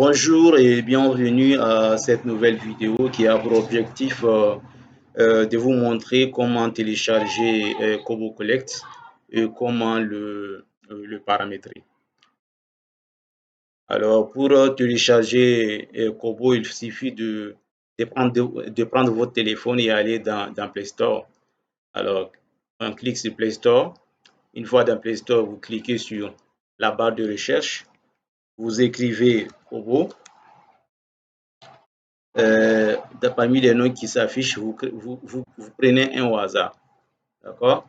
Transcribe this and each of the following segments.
Bonjour et bienvenue à cette nouvelle vidéo qui a pour objectif de vous montrer comment télécharger Kobo Collect et comment le paramétrer. Alors pour télécharger Kobo, il suffit de prendre votre téléphone et aller dans Play Store. Alors on clique sur Play Store. Une fois dans Play Store, vous cliquez sur la barre de recherche, vous écrivez Kobo. Parmi les noms qui s'affichent, vous prenez un au hasard. D'accord?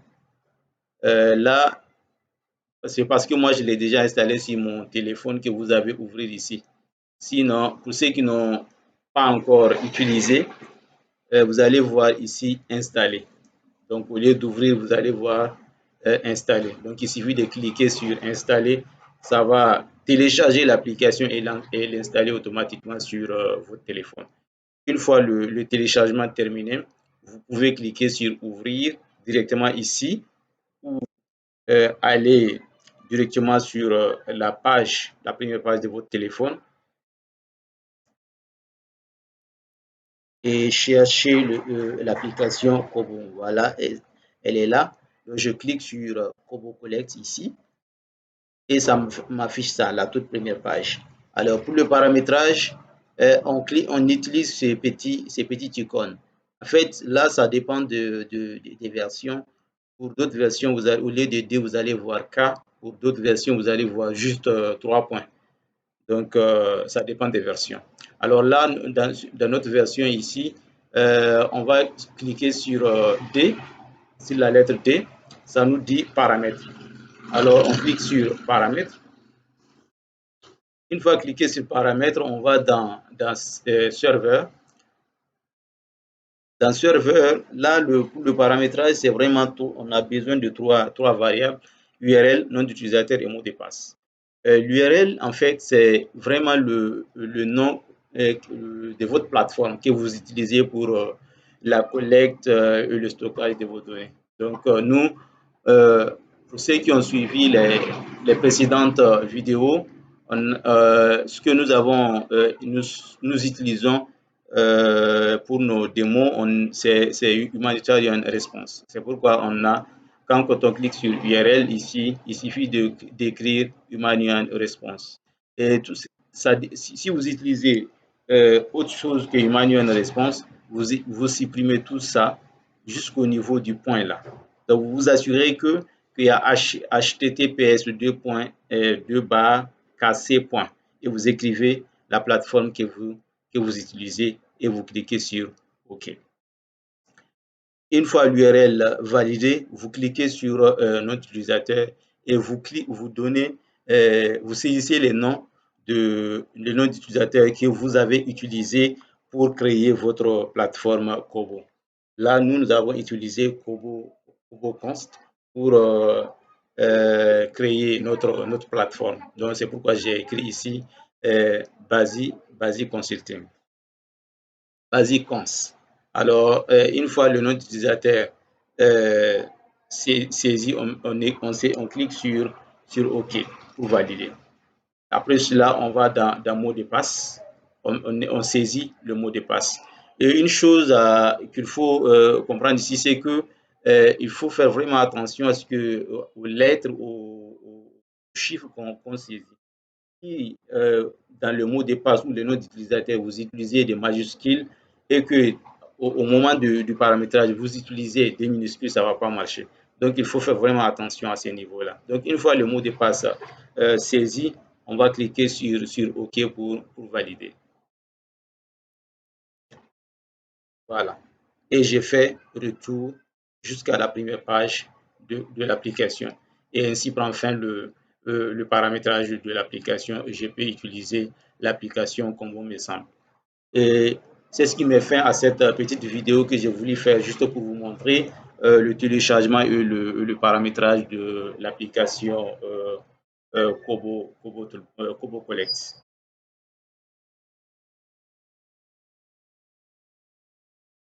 Là, c'est parce que moi, je l'ai déjà installé sur mon téléphone que vous avez ouvrir ici. Sinon, pour ceux qui n'ont pas encore utilisé, vous allez voir ici installer. Donc, au lieu d'ouvrir, vous allez voir installer. Donc, il suffit de cliquer sur installer. Ça va télécharger l'application et l'installer automatiquement sur votre téléphone. Une fois le téléchargement terminé, vous pouvez cliquer sur ouvrir directement ici ou aller directement sur la première page de votre téléphone et chercher l'application Kobo. Voilà, elle est là. Donc, je clique sur Kobo Collect ici et ça m'affiche ça, la toute première page. Alors, pour le paramétrage, on utilise ces petites icônes. En fait, là, ça dépend des versions. Pour d'autres versions, au lieu de D, vous allez voir K. Pour d'autres versions, vous allez voir juste 3 points. Donc, ça dépend des versions. Alors là, dans notre version ici, on va cliquer sur D, sur la lettre D. Ça nous dit paramètres. Alors, on clique sur paramètres. Une fois cliqué sur paramètres, on va dans serveur. Dans serveur, là, pour le paramétrage, c'est vraiment tout. On a besoin de trois variables, URL, nom d'utilisateur et mot de passe. L'URL, en fait, c'est vraiment le nom de votre plateforme que vous utilisez pour la collecte et le stockage de vos données. Donc, nous, pour ceux qui ont suivi les précédentes vidéos, ce que nous avons, nous utilisons pour nos démos, c'est Humanitarian Response. C'est pourquoi quand on clique sur URL ici, il suffit d'écrire Humanitarian Response. Et si vous utilisez autre chose que Humanitarian Response, vous supprimez tout ça jusqu'au niveau du point là. Donc, vous vous assurez qu'il y a https://kc. Et vous écrivez la plateforme que vous utilisez et vous cliquez sur OK. Une fois l'URL validée, vous cliquez sur notre utilisateur et vous saisissez les noms d'utilisateurs que vous avez utilisés pour créer votre plateforme Kobo. Là, nous avons utilisé Kobo Const pour créer notre plateforme. Donc, c'est pourquoi j'ai écrit ici Basic Consulting. Basic Cons. Alors, une fois le nom d'utilisateur saisi, on clique sur OK pour valider. Après cela, on va dans mot de passe. On saisit le mot de passe. Et une chose qu'il faut comprendre ici, c'est que il faut faire vraiment attention à ce que aux lettres, aux chiffres qu'on saisit. Si dans le mot de passe ou le nom d'utilisateur, vous utilisez des majuscules et que au moment du paramétrage, vous utilisez des minuscules, ça ne va pas marcher. Donc, il faut faire vraiment attention à ce niveau-là. Donc, une fois le mot de passe saisi, on va cliquer sur OK pour valider. Voilà. Et j'ai fait retour jusqu'à la première page de l'application. Et ainsi prend fin le paramétrage de l'application. Je peux utiliser l'application comme bon me semble. Et c'est ce qui met fin à cette petite vidéo que j'ai voulu faire juste pour vous montrer le téléchargement et le paramétrage de l'application Kobo Collect.